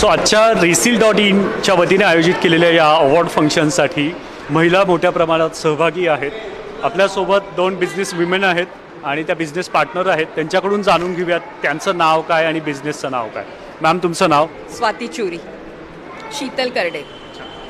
So आजच्या रेसील.inच्या वतीने आयोजित केलेल्या या अवॉर्ड फंक्शनसाठी महिला मोठ्या प्रमाणात सहभागी आहेत. आपल्यासोबत 2 बिझनेस विमेन आहेत आणि त्या बिझनेस पार्टनर आहेत. त्यांच्याकडून जाणून घेऊयात त्यांचं नाव काय आणि बिझनेसचं नाव काय. मॅम, तुमचं नाव? स्वाती चुरी. शीतल करडे.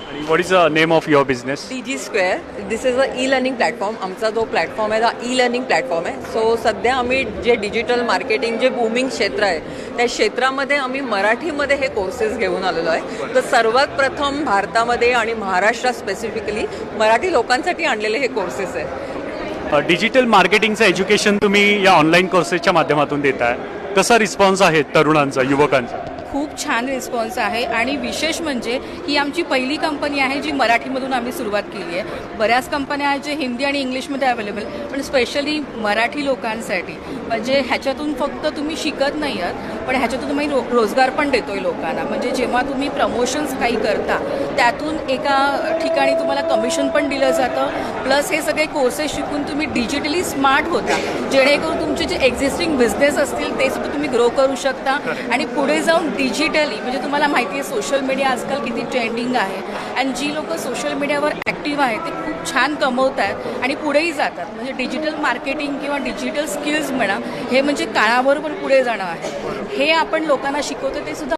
आणि what is the name of your business? DG square. This is a e-learning platform. आमचा जो प्लॅटफॉर्म आहे हा ई-लर्निंग प्लॅटफॉर्म आहे. सो सध्या आम्ही जे डिजिटल मार्केटिंग जे बूमिंग क्षेत्र आहे त्या क्षेत्रामध्ये आम्ही मराठीमध्ये हे कोर्सेस घेऊन आलेलो आहे. तर सर्वात प्रथम भारतामध्ये आणि महाराष्ट्रात स्पेसिफिकली मराठी लोकांसाठी आणलेले हे कोर्सेस आहे. डिजिटल मार्केटिंगचं एज्युकेशन तुम्ही या ऑनलाईन कोर्सेसच्या माध्यमातून देताय. कसा रिस्पॉन्स आहे तरुणांचा, युवकांचा? खूप छान रिस्पॉन्स आहे आणि विशेष म्हणजे ही आमची पहिली कंपनी आहे जी मराठीमधून आम्ही सुरुवात केली आहे. बऱ्याच कंपन्या आहेत जे हिंदी आणि इंग्लिशमध्ये अवेलेबल, पण स्पेशली मराठी लोकांसाठी. म्हणजे ह्याच्यातून फक्त तुम्ही शिकत नाही आहात, पण ह्याच्यातून तुम्ही रोजगार पण देतोय लोकांना. म्हणजे जेव्हा तुम्ही प्रमोशन्स काही करता त्यातून एका ठिकाणी तुम्हाला कमिशन पण दिलं जातं. प्लस हे सगळे कोर्सेस शिकून तुम्ही डिजिटली स्मार्ट होता, जेणेकरून तुमचे जे एक्झिस्टिंग बिझनेस असतील ते सुद्धा तुम्ही ग्रो करू शकता. आणि पुढे जाऊन डिजिटली म्हणजे तुम्हाला माहिती आहे सोशल मीडिया आजकाल किती ट्रेंडिंग आहे आणि जी लोक सोशल मीडियावर ॲक्टिव्ह आहेत ते खूप छान कमवत आहेत आणि पुढेही जातात. म्हणजे डिजिटल मार्केटिंग किंवा डिजिटल स्किल्स म्हणा, हे म्हणजे काळाबरोबर पुढे जाणं आहे. हे आपण लोकांना शिकवतो ते सुद्धा